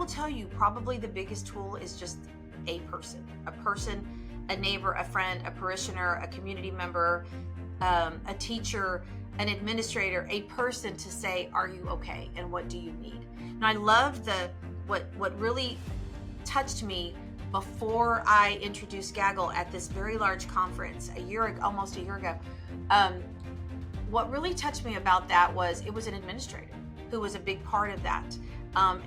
will tell you probably the biggest tool is just a person, a neighbor, a friend, a parishioner, a community member, a teacher, an administrator, a person to say, are you okay? And what do you need? And I love what really touched me before I introduced Gaggle at this very large conference almost a year ago. What really touched me about that was it was an administrator who was a big part of that,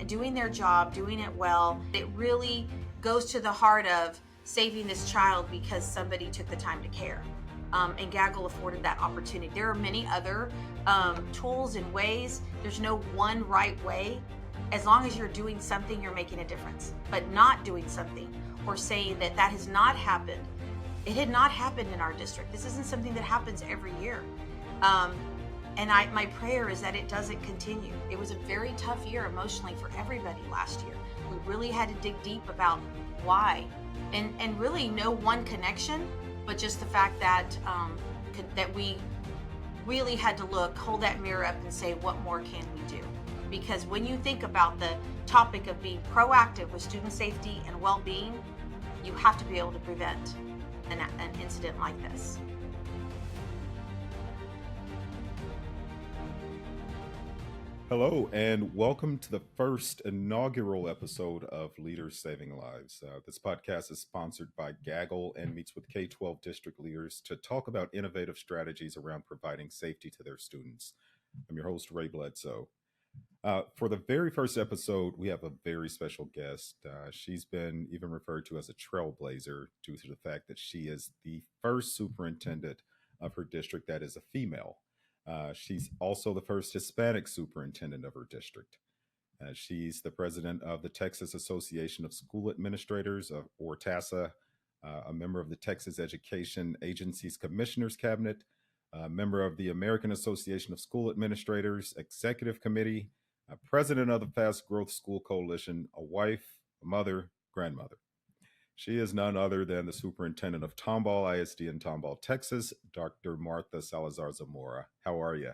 doing their job, doing it well. It really goes to the heart of saving this child because somebody took the time to care. And Gaggle afforded that opportunity. There are many other tools and ways. There's no one right way. As long as you're doing something, you're making a difference. But not doing something or saying that has not happened. It had not happened in our district. This isn't something that happens every year. And my prayer is that it doesn't continue. It was a very tough year emotionally for everybody last year. We really had to dig deep about why, and really no one connection, but just the fact that that we really had to hold that mirror up and say, what more can we do? Because when you think about the topic of being proactive with student safety and well-being, you have to be able to prevent an incident like this. Hello, and welcome to the first inaugural episode of Leaders Saving Lives. This podcast is sponsored by Gaggle and meets with K-12 district leaders to talk about innovative strategies around providing safety to their students. I'm your host, Ray Bledsoe. For the very first episode, we have a very special guest. She's been even referred to as a trailblazer due to the fact that she is the first superintendent of her district that is a female. She's also the first Hispanic superintendent of her district. She's the president of the Texas Association of School Administrators, or TASA, a member of the Texas Education Agency's Commissioners Cabinet, a member of the American Association of School Administrators Executive Committee, president of the Fast Growth School Coalition, a wife, a mother, grandmother. She is none other than the superintendent of Tomball ISD in Tomball, Texas, Dr. Martha Salazar Zamora. How are you?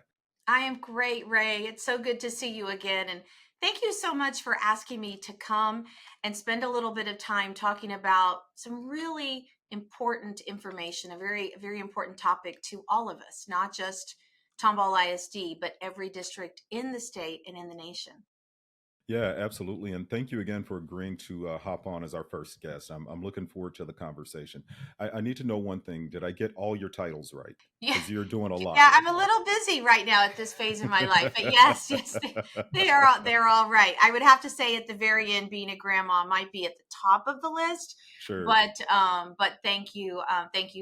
I am great, Ray. It's so good to see you again. And thank you so much for asking me to come and spend a little bit of time talking about some really important information, a very, very important topic to all of us, not just Tomball ISD, but every district in the state and in the nation. Yeah, absolutely. And thank you again for agreeing to hop on as our first guest. I'm looking forward to the conversation. I need to know one thing. Did I get all your titles right? Yeah. Because you're doing a lot. Yeah, right I'm a now. little busy right now at this phase of my life, but yes, they're all right. I would have to say at the very end, being a grandma might be at the top of the list. Sure. But thank you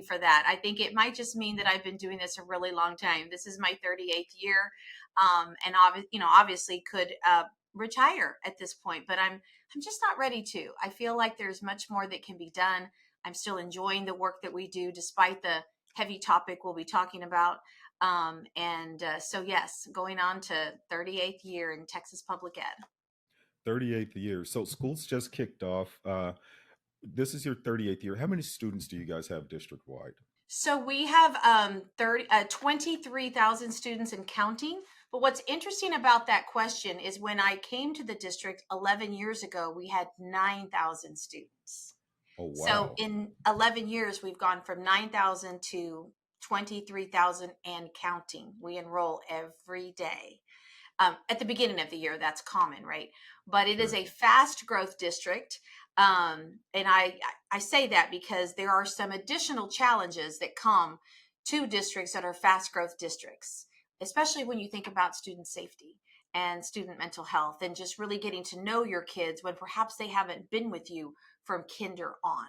for that. I think it might just mean that I've been doing this a really long time. This is my 38th year, and obviously could retire at this point, but I'm just not ready to. I feel like there's much more that can be done. I'm still enjoying the work that we do, despite the heavy topic we'll be talking about. So yes, going on to 38th year in Texas public ed. 38th year. So school's just kicked off. This is your 38th year. How many students do you guys have district-wide? So we have 23,000 students and counting. But what's interesting about that question is when I came to the district 11 years ago, we had 9,000 students. Oh, wow. So in 11 years, we've gone from 9,000 to 23,000 and counting. We enroll every day. At the beginning of the year, that's common, right? But it is a fast growth district. And I say that because there are some additional challenges that come to districts that are fast growth districts, especially when you think about student safety and student mental health and just really getting to know your kids when perhaps they haven't been with you from kinder on.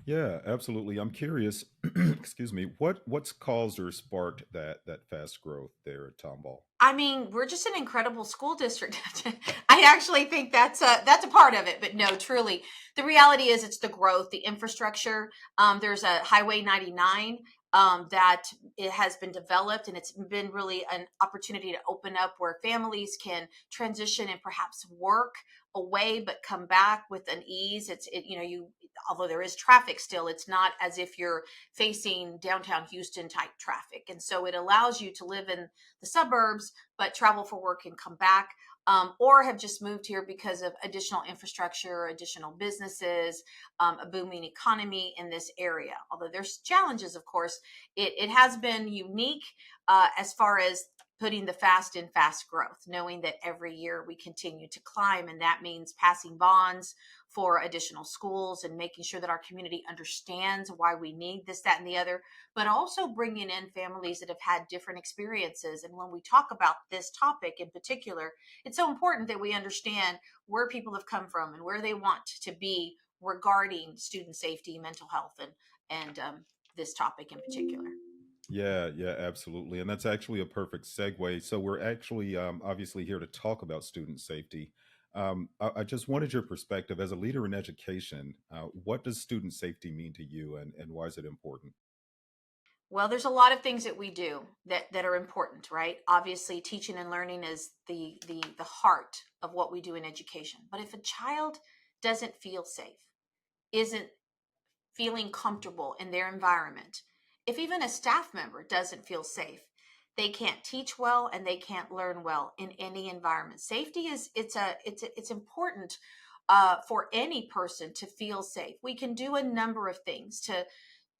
Yeah, absolutely. I'm curious, excuse me, what's caused or sparked that fast growth there at Tomball? I mean, we're just an incredible school district. I actually think that's a part of it, but no, truly. The reality is it's the growth, the infrastructure. There's a Highway 99 that it has been developed, and it's been really an opportunity to open up where families can transition and perhaps work away but come back with an ease. Although there is traffic still, it's not as if you're facing downtown Houston type traffic, and so it allows you to live in the suburbs but travel for work and come back. or have just moved here because of additional infrastructure, additional businesses, a booming economy in this area. Although there's challenges, of course, it has been unique as far as putting the fast in fast growth, knowing that every year we continue to climb, and that means passing bonds for additional schools and making sure that our community understands why we need this, that, and the other, but also bringing in families that have had different experiences. And when we talk about this topic in particular, it's so important that we understand where people have come from and where they want to be regarding student safety, mental health, and this topic in particular. Yeah, yeah, absolutely. And that's actually a perfect segue. So we're actually obviously here to talk about student safety. I just wanted your perspective as a leader in education. What does student safety mean to you, and why is it important? Well, there's a lot of things that we do that are important, right? Obviously, teaching and learning is the heart of what we do in education. But if a child doesn't feel safe, isn't feeling comfortable in their environment, if even a staff member doesn't feel safe, they can't teach well and they can't learn well in any environment. Safety is it's important for any person to feel safe. We can do a number of things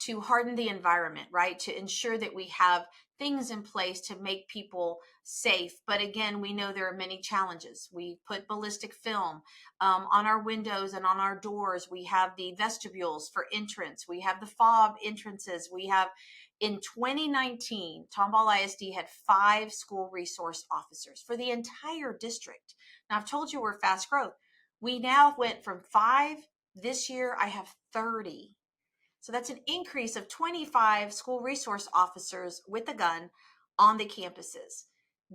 to harden the environment, right? To ensure that we have things in place to make people safe. But again, we know there are many challenges. We put ballistic film on our windows and on our doors. We have the vestibules for entrance. We have the fob entrances. We have in 2019, Tomball ISD had 5 school resource officers for the entire district. Now, I've told you we're fast growth. We now went from 5. This year, I have 30. So that's an increase of 25 school resource officers with a gun on the campuses.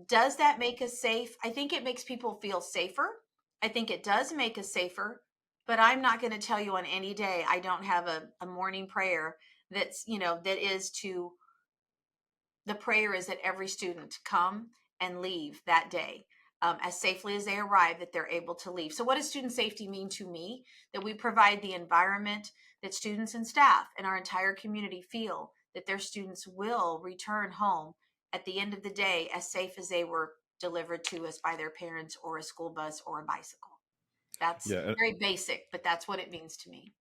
Does that make us safe? I think it makes people feel safer. I think it does make us safer, but I'm not going to tell you on any day I don't have a morning prayer that's, that is to the prayer is that every student come and leave that day as safely as they arrive, that they're able to leave. So what does student safety mean to me? That we provide the environment that students and staff and our entire community feel that their students will return home at the end of the day as safe as they were delivered to us by their parents or a school bus or a bicycle. That's Yeah, very basic, but that's what it means to me.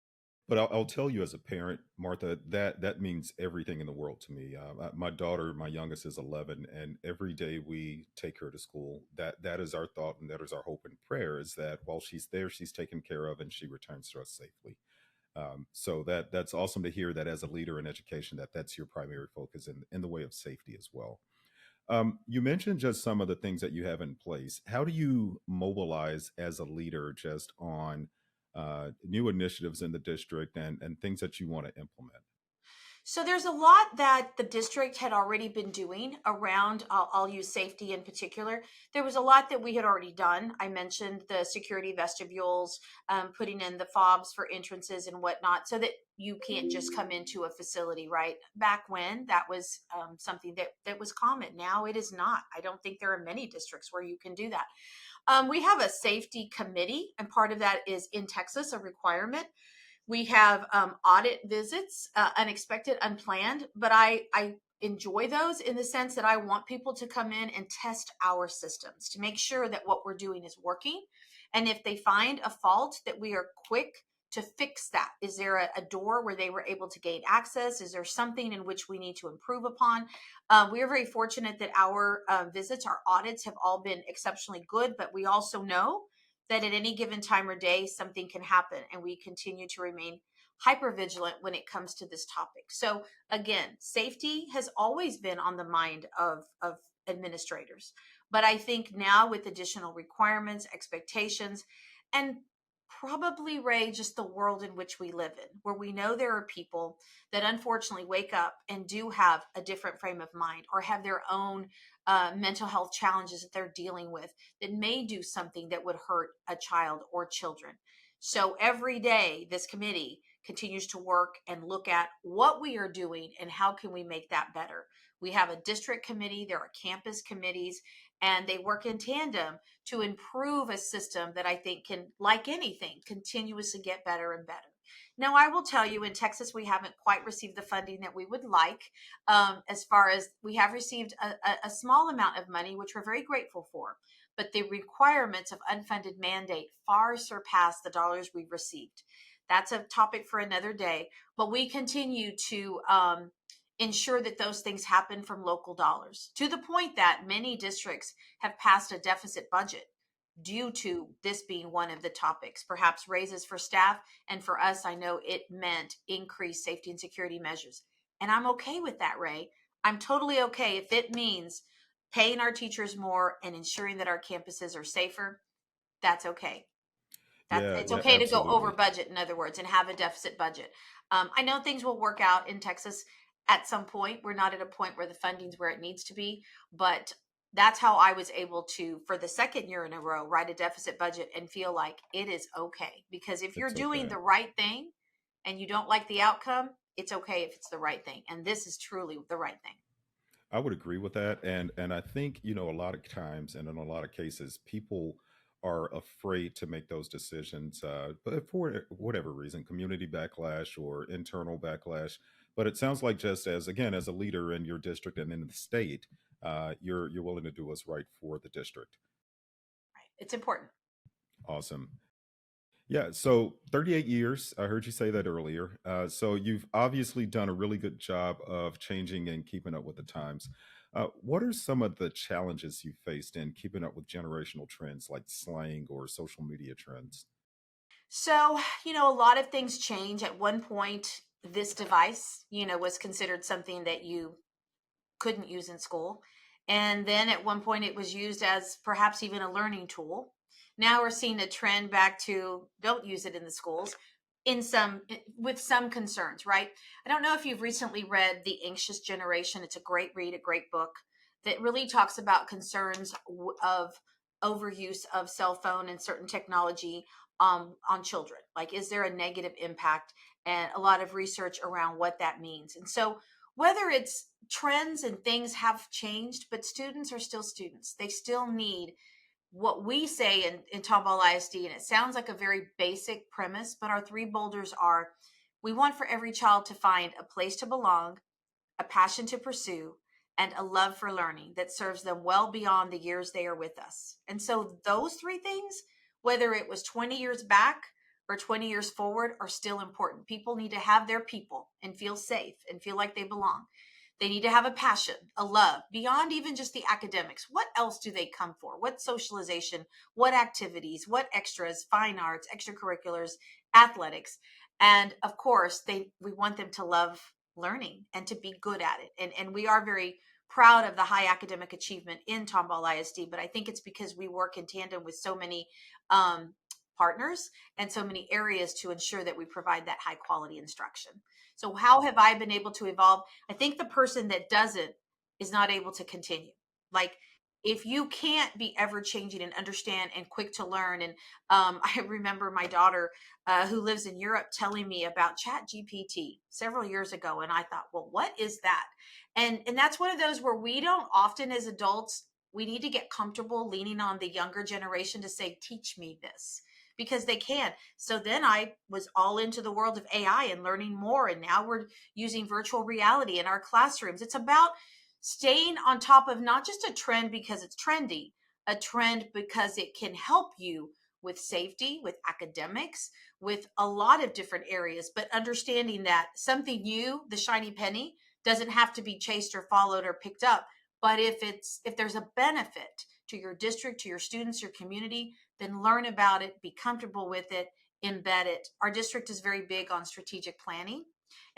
but I'll tell you as a parent, Martha, that means everything in the world to me. My daughter, my youngest, is 11, and every day we take her to school. That is our thought, and that is our hope and prayer. Is that while she's there, she's taken care of, and she returns to us safely. So that's awesome to hear that as a leader in education, that's your primary focus in the way of safety as well. You mentioned just some of the things that you have in place. How do you mobilize as a leader just on new initiatives in the district and things that you want to implement? So there's a lot that the district had already been doing around, I'll use safety in particular. There was a lot that we had already done. I mentioned the security vestibules, putting in the fobs for entrances and whatnot, so that you can't just come into a facility, right? Back when that was something that was common. Now it is not. I don't think there are many districts where you can do that. We have a safety committee, and part of that is in Texas, a requirement. We have audit visits, unexpected, unplanned, but I enjoy those in the sense that I want people to come in and test our systems to make sure that what we're doing is working. And if they find a fault, that we are quick to fix that. Is there a door where they were able to gain access? Is there something in which we need to improve upon? We are very fortunate that our visits, our audits have all been exceptionally good, but we also know that at any given time or day, something can happen, and we continue to remain hyper vigilant when it comes to this topic. So again, safety has always been on the mind of administrators. But I think now with additional requirements, expectations, and probably, Ray, just the world in which we live in, where we know there are people that unfortunately wake up and do have a different frame of mind or have their own mental health challenges that they're dealing with that may do something that would hurt a child or children. So every day, this committee continues to work and look at what we are doing and how can we make that better. We have a district committee, there are campus committees, and they work in tandem to improve a system that I think can, like anything, continuously get better and better. Now, I will tell you, in Texas, we haven't quite received the funding that we would like. As far as we have received a small amount of money, which we're very grateful for. but the requirements of unfunded mandate far surpass the dollars we've received. That's a topic for another day, but we continue to ensure that those things happen from local dollars, to the point that many districts have passed a deficit budget due to this being one of the topics, perhaps raises for staff. And for us, I know it meant increased safety and security measures. And I'm okay with that, Ray. I'm totally okay if it means paying our teachers more and ensuring that our campuses are safer. That's okay. Yeah, It's yeah, okay to go over absolutely. budget, in other words, and have a deficit budget. I know things will work out in Texas at some point. We're not at a point where the funding's where it needs to be, but that's how I was able to, for the second year in a row, write a deficit budget and feel like it is okay. Because if you're It's doing okay. the right thing and you don't like the outcome, it's okay if it's the right thing. And this is truly the right thing. I would agree with that, and I think a lot of times and in a lot of cases, people are afraid to make those decisions, but for whatever reason, community backlash or internal backlash. But it sounds like just as again as a leader in your district and in the state, you're willing to do what's right for the district. Right. It's important. Awesome. Yeah, so 38 years. I heard you say that earlier. So you've obviously done a really good job of changing and keeping up with the times. What are some of the challenges you faced in keeping up with generational trends like slang or social media trends? So, a lot of things change. At one point, this device, was considered something that you couldn't use in school. And then at one point, it was used as perhaps even a learning tool. Now we're seeing a trend back to don't use it in the schools with some concerns, right? I don't know if you've recently read The Anxious Generation. It's a great read, a great book that really talks about concerns of overuse of cell phone and certain technology on children. Like, is there a negative impact? And a lot of research around what that means. And so, whether it's trends and things have changed, but students are still students. They still need what we say in Tomball ISD, and it sounds like a very basic premise, but our three boulders are: we want for every child to find a place to belong, a passion to pursue, and a love for learning that serves them well beyond the years they are with us. And so those three things, whether it was 20 years back or 20 years forward, are still important. People need to have their people and feel safe and feel like they belong. They need to have a passion, a love beyond even just the academics. What else do they come for? What socialization, what activities, what extras, fine arts, extracurriculars, athletics. And of course, we want them to love learning and to be good at it. And we are very proud of the high academic achievement in Tomball ISD, but I think it's because we work in tandem with so many partners and so many areas to ensure that we provide that high quality instruction. So how have I been able to evolve? I think the person that doesn't is not able to continue. Like, if you can't be ever changing and understand and quick to learn, and I remember my daughter who lives in Europe telling me about Chat GPT several years ago, and I thought, well, what is that? And that's one of those where we don't often, as adults, we need to get comfortable leaning on the younger generation to say, teach me this, because they can. So then I was all into the world of AI and learning more. And now we're using virtual reality in our classrooms. It's about staying on top of not just a trend because it's trendy, a trend because it can help you with safety, with academics, with a lot of different areas, but understanding that something new, the shiny penny, doesn't have to be chased or followed or picked up. But if there's a benefit to your district, to your students, your community, then learn about it, be comfortable with it, embed it. Our district is very big on strategic planning.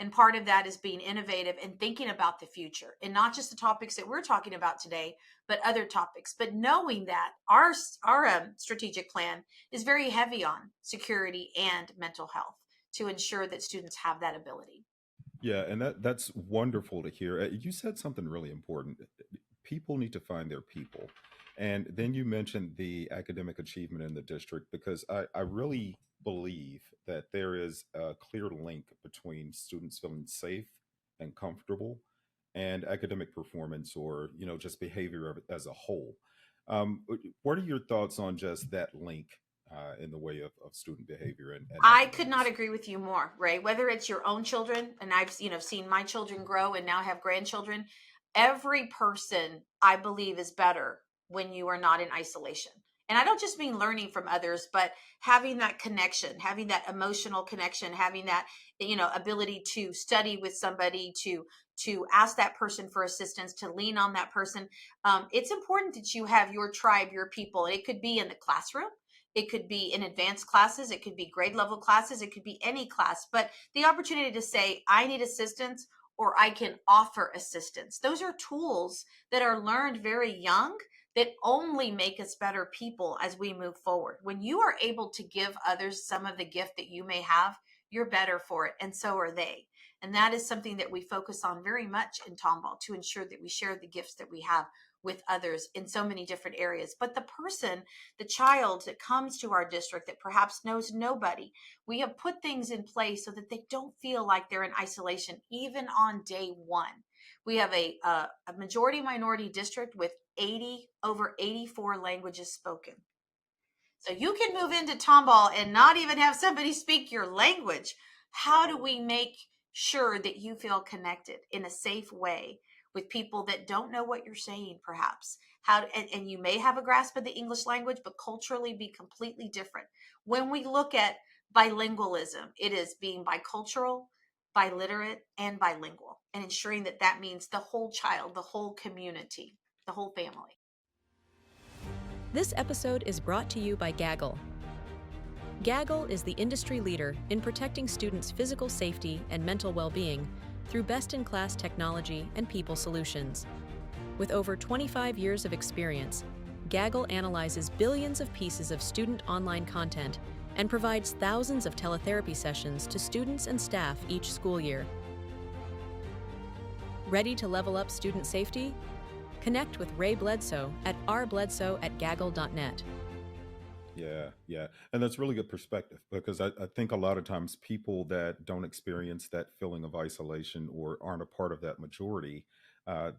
And part of that is being innovative and thinking about the future, and not just the topics that we're talking about today, but other topics. But knowing that our strategic plan is very heavy on security and mental health to ensure that students have that ability. Yeah, and that's wonderful to hear. You said something really important. People need to find their people. And then you mentioned the academic achievement in the district because I really believe that there is a clear link between students feeling safe and comfortable and academic performance or, just behavior as a whole. What are your thoughts on just that link in the way of student behavior and I could not academics? agree with you more, Ray. Whether it's your own children, and I've seen my children grow and now have grandchildren, every person I believe is better when you are not in isolation. And I don't just mean learning from others, but having that connection, having that emotional connection, having that, ability to study with somebody, to ask that person for assistance, to lean on that person. It's important that you have your tribe, your people. It could be in the classroom, it could be in advanced classes, it could be grade level classes, it could be any class, but the opportunity to say, I need assistance, or I can offer assistance. Those are tools that are learned very young that only make us better people as we move forward. When you are able to give others some of the gift that you may have, you're better for it, and so are they. And that is something that we focus on very much in Tomball, to ensure that we share the gifts that we have with others in so many different areas. But the person, the child that comes to our district that perhaps knows nobody, we have put things in place so that they don't feel like they're in isolation, even on day one. We have a majority minority district with over 84 languages spoken. So you can move into Tomball and not even have somebody speak your language. How do we make sure that you feel connected in a safe way with people that don't know what you're saying, perhaps? And you may have a grasp of the English language, but culturally be completely different. When we look at bilingualism, it is being bicultural, biliterate, and bilingual, and ensuring that that means the whole child, the whole community, the whole family. This episode is brought to you by Gaggle. Gaggle is the industry leader in protecting students' physical safety and mental well-being through best-in-class technology and people solutions. With over 25 years of experience, Gaggle analyzes billions of pieces of student online content and provides thousands of teletherapy sessions to students and staff each school year. Ready to level up student safety? Connect with Ray Bledsoe at rbledsoe@gaggle.net. Yeah. And that's really good perspective, because I think a lot of times people that don't experience that feeling of isolation or aren't a part of that majority,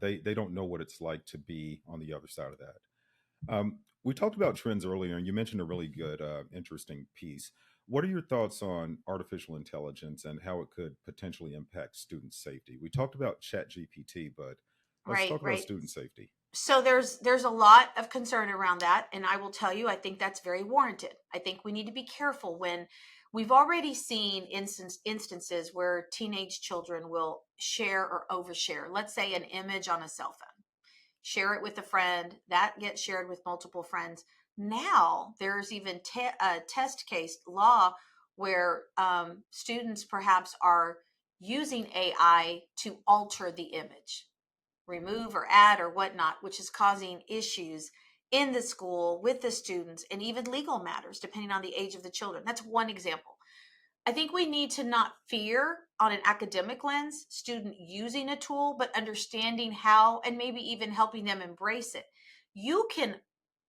they don't know what it's like to be on the other side of that. We talked about trends earlier, and you mentioned a really good, interesting piece. What are your thoughts on artificial intelligence and how it could potentially impact student safety? We talked about ChatGPT, but let's Right, talk about right. student safety. So there's a lot of concern around that, and I will tell you, I think that's very warranted. I think we need to be careful when we've already seen instances where teenage children will share or overshare, let's say an image on a cell phone, share it with a friend, that gets shared with multiple friends. Now there's even a test case law where students perhaps are using AI to alter the image, remove or add or whatnot, which is causing issues in the school with the students, and even legal matters depending on the age of the children. That's one example. I think we need to not fear, on an academic lens, student using a tool, but understanding how, and maybe even helping them embrace it. You can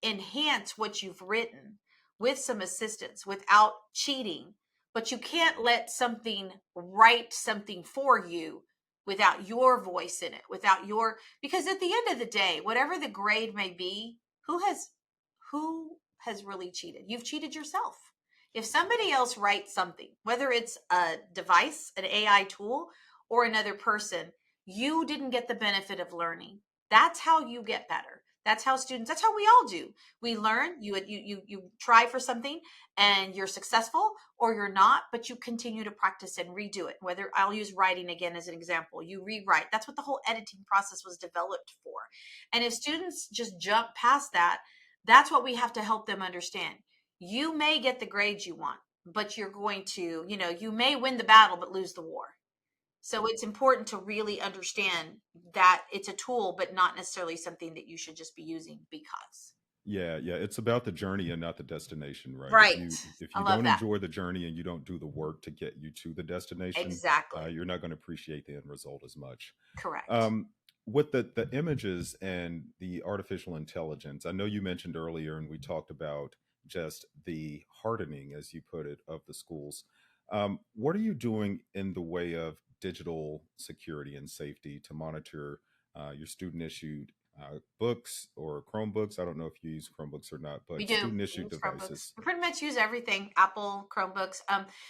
enhance what you've written with some assistance without cheating, but you can't let something write something for you without your voice in it, because at the end of the day, whatever the grade may be, who has really cheated? You've cheated yourself. If somebody else writes something, whether it's a device, an AI tool, or another person, you didn't get the benefit of learning. That's how you get better. That's how students, that's how we all do. We learn, you try for something and you're successful, or you're not, but you continue to practice and redo it. Whether, I'll use writing again as an example, you rewrite. That's what the whole editing process was developed for. And if students just jump past that, that's what we have to help them understand. You may get the grades you want, but you're going to, you may win the battle but lose the war. So it's important to really understand that it's a tool, but not necessarily something that you should just be using because. Yeah. It's about the journey and not the destination, right? If Right. you I love don't that. enjoy the journey and you don't do the work to get you to the destination, Exactly. you're not going to appreciate the end result as much. Correct. Um, with the images and the artificial intelligence, I know you mentioned earlier, and we talked about just the hardening, as you put it, of the schools. What are you doing in the way of digital security and safety to monitor your student issued books or Chromebooks. I don't know if you use Chromebooks or not, We but do student issued use Chromebooks. devices. We pretty much use everything, Apple, Chromebooks.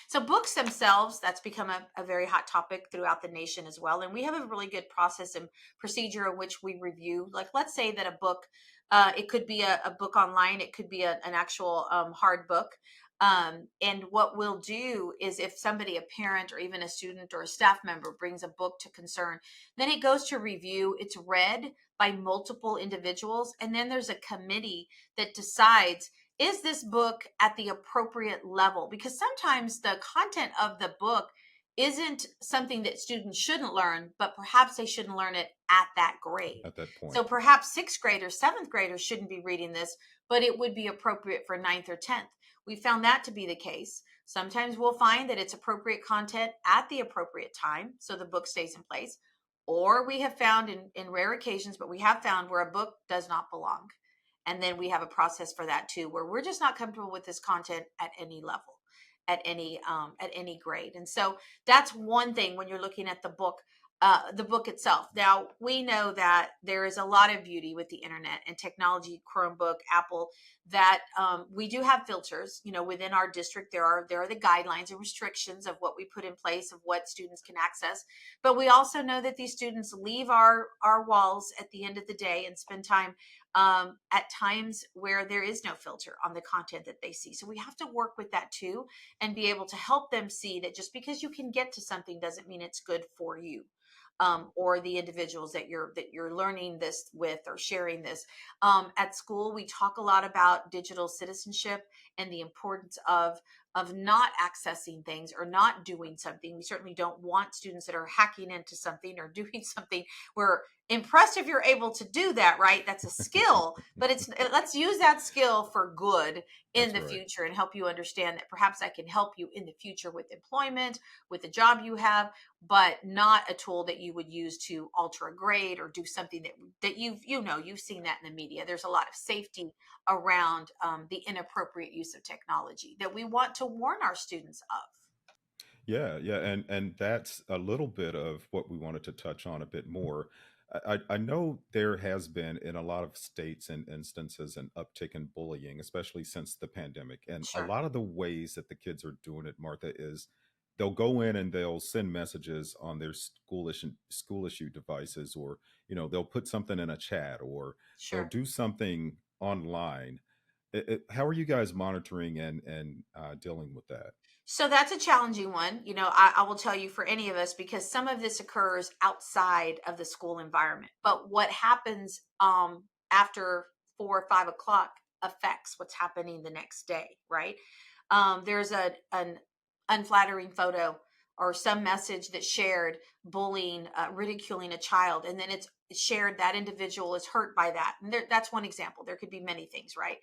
So books themselves, that's become a very hot topic throughout the nation as well. And we have a really good process and procedure in which we review. Like, let's say that a book, it could be a book online, it could be an actual hard book. And what we'll do is if somebody, a parent or even a student or a staff member brings a book to concern, then it goes to review. It's read by multiple individuals. And then there's a committee that decides, is this book at the appropriate level? Because sometimes the content of the book isn't something that students shouldn't learn, but perhaps they shouldn't learn it at that grade. At that point. So perhaps sixth graders, seventh graders shouldn't be reading this, but it would be appropriate for ninth or 10th. We found that to be the case. Sometimes we'll find that it's appropriate content at the appropriate time, so the book stays in place. Or we have found in rare occasions, but we have found where a book does not belong. And then we have a process for that too, where we're just not comfortable with this content at any level, at any grade. And so that's one thing when you're looking at the book itself. Now, we know that there is a lot of beauty with the internet and technology, Chromebook, Apple, that we do have filters. Within our district, there are the guidelines and restrictions of what we put in place of what students can access. But we also know that these students leave our walls at the end of the day and spend time at times where there is no filter on the content that they see. So we have to work with that too and be able to help them see that just because you can get to something doesn't mean it's good for you. Or the individuals that you're learning this with or sharing this. At school, we talk a lot about digital citizenship and the importance of not accessing things or not doing something. We certainly don't want students that are hacking into something or doing something. We're impressed if you're able to do that, right? That's a skill, but let's use that skill for good in the future and help you understand that perhaps I can help you in the future with employment, with the job you have, but not a tool that you would use to alter a grade or do something that you've seen that in the media. There's a lot of safety around the inappropriate use of technology that we want to warn our students of. Yeah, yeah, and that's a little bit of what we wanted to touch on a bit more. I know there has been in a lot of states and instances an uptick in bullying, especially since the pandemic. And a Sure. lot of the ways that the kids are doing it, Martha, is they'll go in and they'll send messages on their school issue devices, or they'll put something in a chat, or they'll Sure. do something online. How are you guys monitoring and dealing with that? So that's a challenging one. I will tell you for any of us, because some of this occurs outside of the school environment. But what happens after 4 or 5 o'clock affects what's happening the next day, right? There's an unflattering photo or some message that's shared bullying, ridiculing a child, and then it's shared, that individual is hurt by that. And that's one example. There could be many things, right?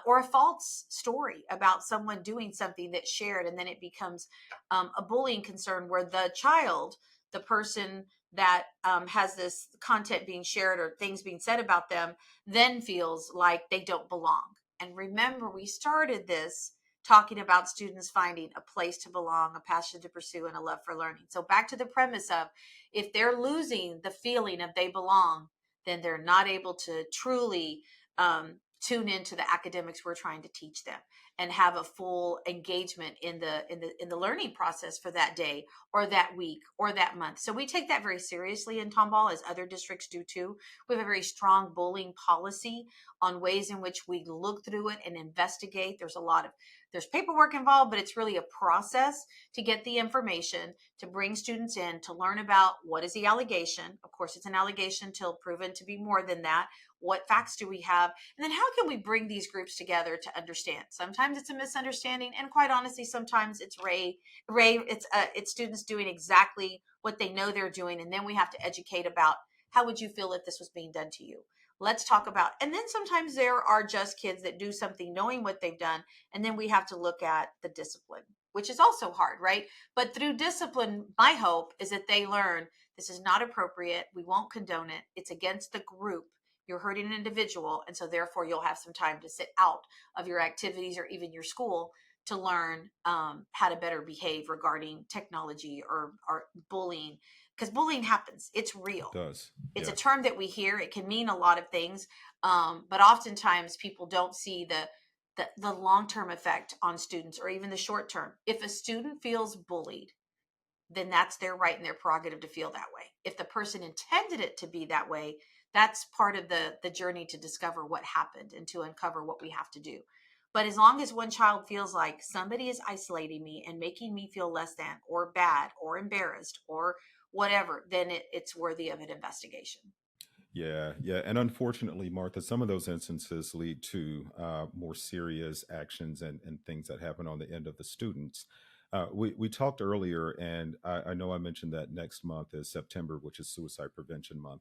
Or a false story about someone doing something that's shared, and then it becomes a bullying concern where the person that has this content being shared or things being said about them, then feels like they don't belong. And remember, we started this talking about students finding a place to belong, a passion to pursue, and a love for learning. So back to the premise of, if they're losing the feeling of they belong, then they're not able to truly tune into the academics we're trying to teach them and have a full engagement in the learning process for that day or that week or that month. So we take that very seriously in Tomball, as other districts do too. We have a very strong bullying policy on ways in which we look through it and investigate. There's paperwork involved, but it's really a process to get the information, to bring students in, to learn about what is the allegation. Of course, it's an allegation till proven to be more than that. What facts do we have? And then how can we bring these groups together to understand? Sometimes it's a misunderstanding, and quite honestly, sometimes it's it's students doing exactly what they know they're doing, and then we have to educate about, how would you feel if this was being done to you? Let's talk about. And then sometimes there are just kids that do something knowing what they've done, and then we have to look at the discipline, which is also hard, right? But through discipline, my hope is that they learn, this is not appropriate, we won't condone it, it's against the group, you're hurting an individual, and so therefore you'll have some time to sit out of your activities or even your school to learn how to better behave regarding technology or bullying because bullying happens. It's It real. does. It's Yeah. a term that we hear. It can mean a lot of things, but oftentimes people don't see the long-term effect on students, or even the short term. If a student feels bullied, then that's their right and their prerogative to feel that way. If the person intended it to be that way, that's part of the journey to discover what happened and to uncover what we have to do. But as long as one child feels like somebody is isolating me and making me feel less than or bad or embarrassed or whatever, then it's worthy of an investigation. Yeah, yeah, and unfortunately, Martha, some of those instances lead to more serious actions and things that happen on the end of the students. We talked earlier, and I know I mentioned that next month is September, which is Suicide Prevention Month,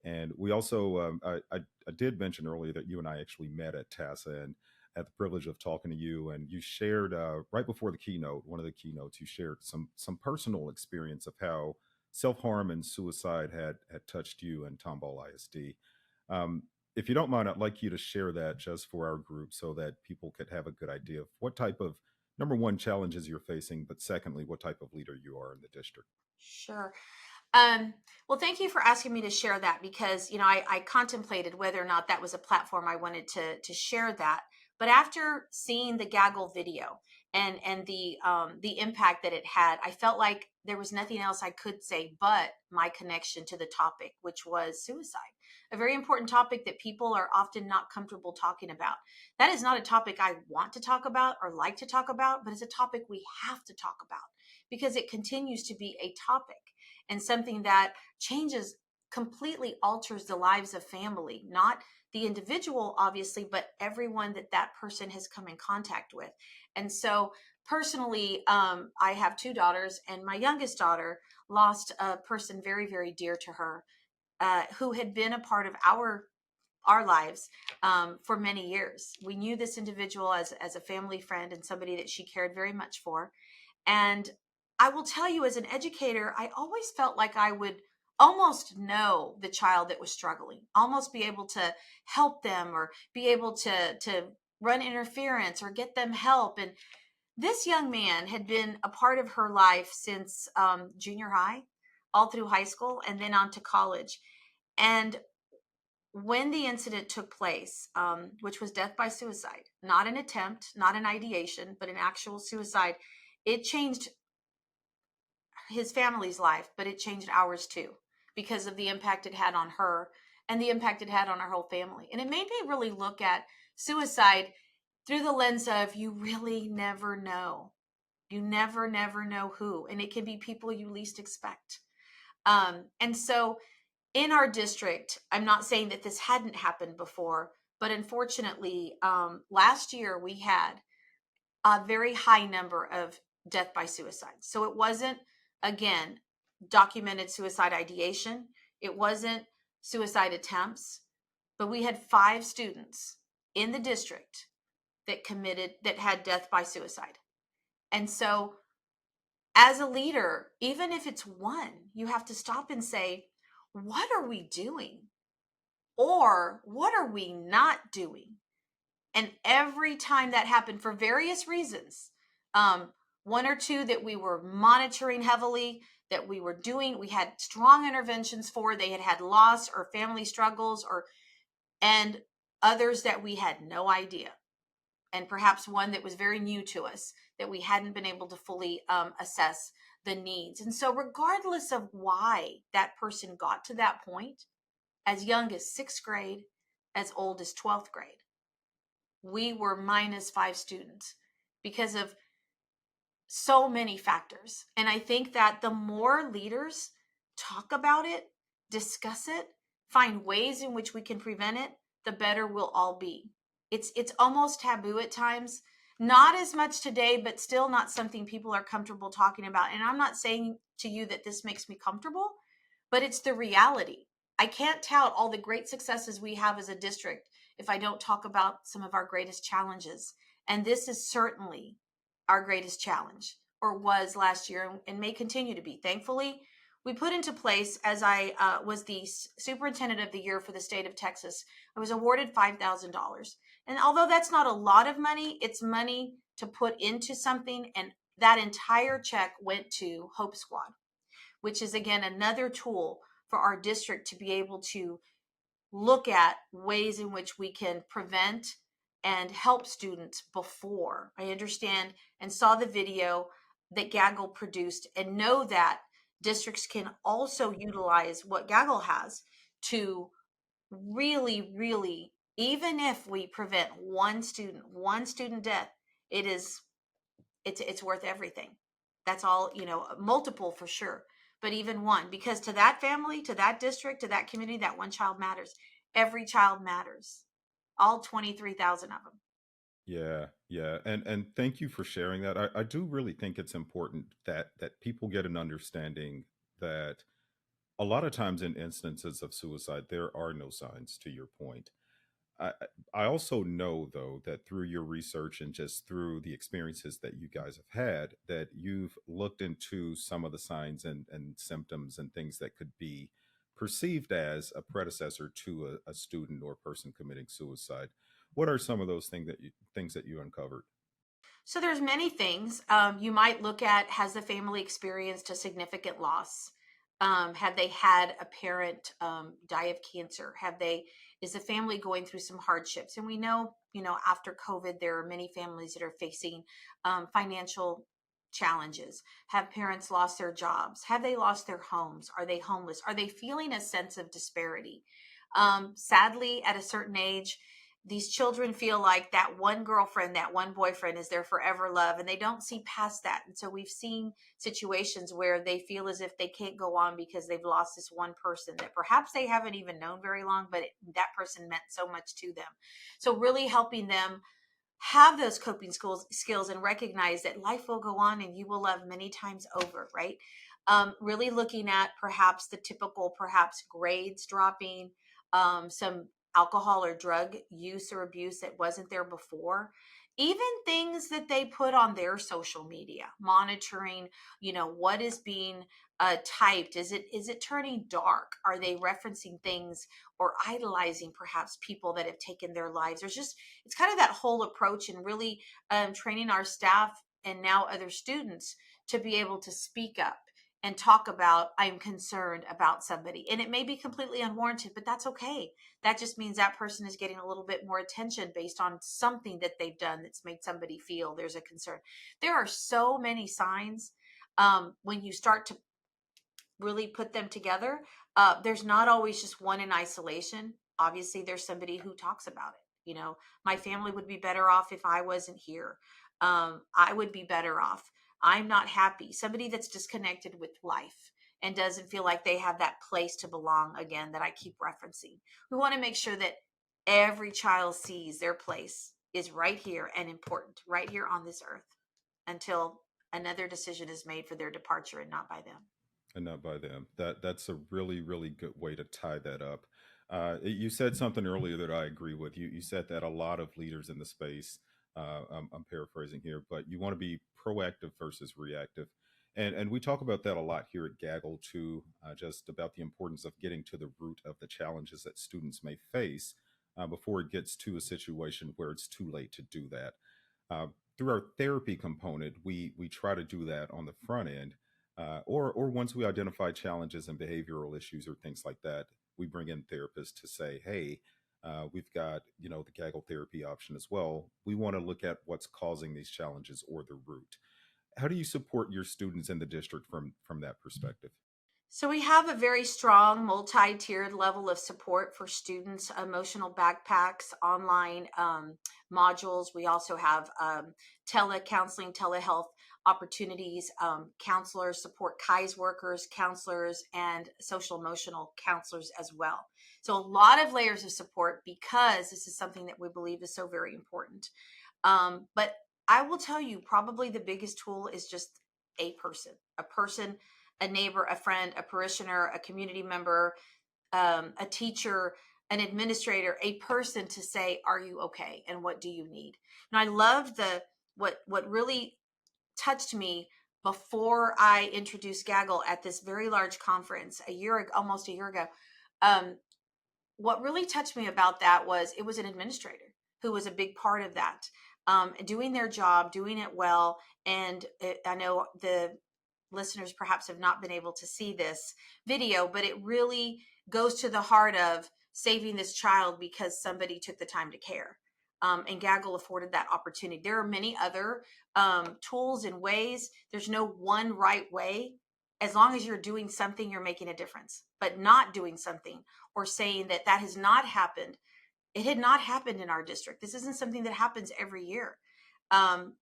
and we also I did mention earlier that you and I actually met at TASA and had the privilege of talking to you, and you shared right before the keynote, one of the keynotes, you shared some personal experience of how self harm and suicide had touched you and Tomball ISD. Um, if you don't mind, I'd like you to share that just for our group so that people could have a good idea of what type of number one challenges you're facing, but secondly, what type of leader you are in the district. Sure. Um, well, thank you for asking me to share that, because I contemplated whether or not that was a platform I wanted to share that. But after seeing the gaggle video and the impact that it had, I felt like there was nothing else I could say but my connection to the topic, which was suicide, a very important topic that people are often not comfortable talking about. That is not a topic I want to talk about or like to talk about, but it's a topic we have to talk about because it continues to be a topic and something that changes, completely alters the lives of family, not the individual, obviously, but everyone that person has come in contact with. And so personally, I have two daughters, and my youngest daughter lost a person very, very dear to her, who had been a part of our lives for many years. We knew this individual as a family friend and somebody that she cared very much for. And I will tell you, as an educator, I always felt like I would almost know the child that was struggling, almost be able to help them or be able to run interference or get them help. And this young man had been a part of her life since junior high, all through high school, and then on to college. And when the incident took place, which was death by suicide, not an attempt, not an ideation, but an actual suicide, it changed his family's life, but it changed ours too, because of the impact it had on her and the impact it had on our whole family. And it made me really look at suicide through the lens of, you really never know. You never know who. And it can be people you least expect. And so in our district, I'm not saying that this hadn't happened before, but unfortunately, last year we had a very high number of death by suicide. So it wasn't, again, documented suicide ideation. It wasn't suicide attempts, but we had 5 students in the district that had death by suicide. And so as a leader, even if it's one, you have to stop and say, what are we doing? Or what are we not doing? And every time that happened, for various reasons, one or two that we were monitoring heavily, that we had strong interventions for, they had loss or family struggles, and others that we had no idea. And perhaps one that was very new to us that we hadn't been able to fully assess the needs. And so regardless of why that person got to that point, as young as 6th grade, as old as 12th grade, we were -5 students because of so many factors. And I think that the more leaders talk about it, discuss it, find ways in which we can prevent it, the better we'll all be. It's almost taboo at times. Not as much today, but still not something people are comfortable talking about. And I'm not saying to you that this makes me comfortable, but it's the reality. I can't tout all the great successes we have as a district if I don't talk about some of our greatest challenges. And this is certainly our greatest challenge, or was last year, and may continue to be. Thankfully, we put into place, as I was the superintendent of the year for the state of Texas, I was awarded $5,000. And although that's not a lot of money, it's money to put into something. And that entire check went to Hope Squad, which is again another tool for our district to be able to look at ways in which we can prevent and help students before. I understand and saw the video that Gaggle produced and know that districts can also utilize what Gaggle has to really, really, even if we prevent one student death, it's worth everything. That's all, multiple for sure, but even one, because to that family, to that district, to that community, that one child matters. Every child matters. All 23,000 of them. Yeah, and thank you for sharing that. I do really think it's important that people get an understanding that a lot of times in instances of suicide, there are no signs. To your point, I I also know though that through your research and just through the experiences that you guys have had, that you've looked into some of the signs and symptoms and things that could be perceived as a predecessor to a student or person committing suicide. What are some of those things that you uncovered? So there's many things you might look at. Has the family experienced a significant loss? Have they had a parent die of cancer? Is the family going through some hardships? And we know, after COVID, there are many families that are facing financial challenges. Have parents lost their jobs? Have they lost their homes? Are they homeless? Are they feeling a sense of disparity? Sadly, at a certain age, these children feel like that one girlfriend, that one boyfriend is their forever love, and they don't see past that. And so we've seen situations where they feel as if they can't go on because they've lost this one person that perhaps they haven't even known very long, but that person meant so much to them. So really helping them have those coping skills and recognize that life will go on and you will love many times over, right? Really looking at perhaps the typical, perhaps grades dropping, some alcohol or drug use or abuse that wasn't there before, even things that they put on their social media, monitoring, what is being typed. Is it turning dark? Are they referencing things or idolizing perhaps people that have taken their lives? It's kind of that whole approach, and really training our staff and now other students to be able to speak up and talk about, I'm concerned about somebody. And it may be completely unwarranted, but that's okay. That just means that person is getting a little bit more attention based on something that they've done that's made somebody feel there's a concern. There are so many signs when you start to really put them together. There's not always just one in isolation. Obviously, there's somebody who talks about it. My family would be better off if I wasn't here. I would be better off. I'm not happy. Somebody that's disconnected with life and doesn't feel like they have that place to belong again that I keep referencing. We want to make sure that every child sees their place is right here and important, right here on this earth until another decision is made for their departure and not by them. And not by them. That's a really really good way to tie that up. You said something earlier that I agree with. You said that a lot of leaders in the space. I'm paraphrasing here, but you want to be proactive versus reactive, and we talk about that a lot here at Gaggle too. Just about the importance of getting to the root of the challenges that students may face before it gets to a situation where it's too late to do that. Uh, Through our therapy component, we try to do that on the front end, or once we identify challenges and behavioral issues or things like that, we bring in therapists to say, hey, we've got the gaggle therapy option as well. We want to look at what's causing these challenges or the root. How do you support your students in the district from that perspective? So we have a very strong multi-tiered level of support for students, emotional backpacks, online modules. We also have tele-counseling, telehealth opportunities, counselors support KAIS workers, counselors, and social emotional counselors as well. So a lot of layers of support because this is something that we believe is so very important. But I will tell you, probably the biggest tool is just a person, a neighbor, a friend, a parishioner, a community member, a teacher, an administrator, a person to say, "Are you okay? And what do you need?" And I love what really touched me before I introduced Gaggle at this very large conference almost a year ago. Um, what really touched me about that was it was an administrator who was a big part of that, doing their job, doing it well, and I know the listeners perhaps have not been able to see this video, but it really goes to the heart of saving this child because somebody took the time to care. And Gaggle afforded that opportunity. There are many other tools and ways. There's no one right way. As long as you're doing something, you're making a difference. But not doing something or saying that has not happened. It had not happened in our district. This isn't something that happens every year. And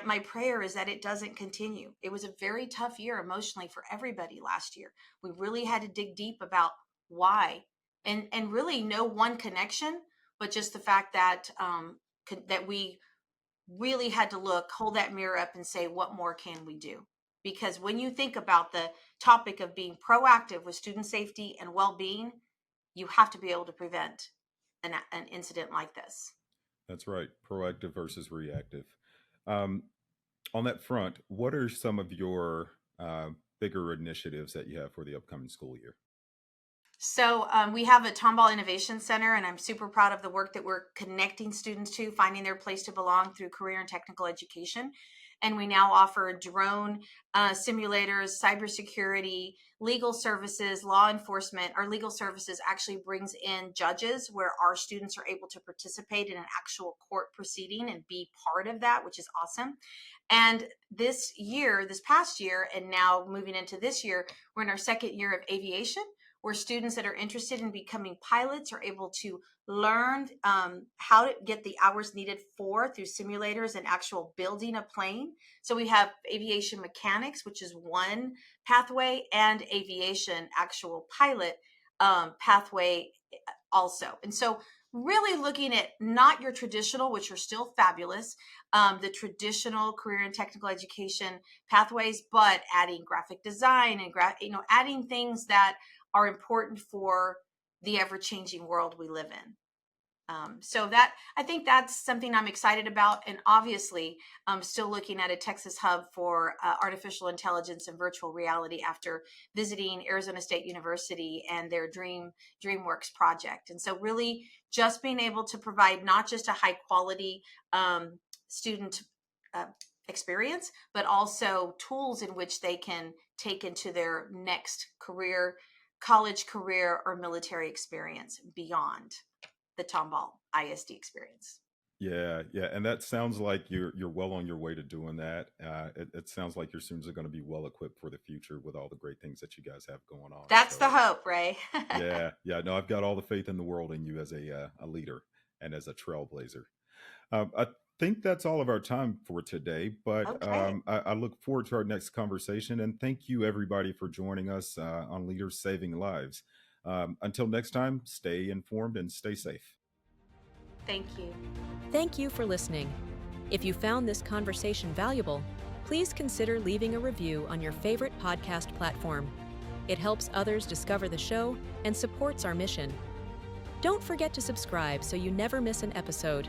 my prayer is that it doesn't continue. It was a very tough year emotionally for everybody last year. We really had to dig deep about why, and really no one connection, but just the fact that that we really had to hold that mirror up and say, what more can we do? Because when you think about the topic of being proactive with student safety and well-being, you have to be able to prevent an incident like this. That's right. Proactive versus reactive. On that front, what are some of your bigger initiatives that you have for the upcoming school year? So we have a Tomball Innovation Center, and I'm super proud of the work that we're connecting students to, finding their place to belong through career and technical education. And we now offer drone simulators, cybersecurity, legal services, law enforcement. Our legal services actually brings in judges where our students are able to participate in an actual court proceeding and be part of that, which is awesome. And this past year, and now moving into this year, we're in our second year of aviation, where students that are interested in becoming pilots are able to learn how to get the hours needed through simulators and actual building a plane. So we have aviation mechanics, which is one pathway, and aviation actual pilot pathway also. And so really looking at not your traditional, which are still fabulous, the traditional career and technical education pathways, but adding graphic design and adding things that are important for the ever-changing world we live in. So that, I think that's something I'm excited about. And obviously, I'm still looking at a Texas hub for artificial intelligence and virtual reality after visiting Arizona State University and their DreamWorks project. And so really just being able to provide not just a high quality student experience, but also tools in which they can take into their next career, college career, or military experience beyond the Tomball ISD experience. Yeah, and that sounds like you're well on your way to doing that. It sounds like your students are going to be well equipped for the future with all the great things that you guys have going on. That's the hope, Ray. yeah. No, I've got all the faith in the world in you as a leader and as a trailblazer. I think that's all of our time for today, but Okay. I look forward to our next conversation, and thank you everybody for joining us on Leaders Saving Lives. Until next time, stay informed and stay safe. Thank you. Thank you for listening. If you found this conversation valuable, please consider leaving a review on your favorite podcast platform. It helps others discover the show and supports our mission. Don't forget to subscribe so you never miss an episode.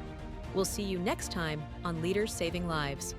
We'll see you next time on Leaders Saving Lives.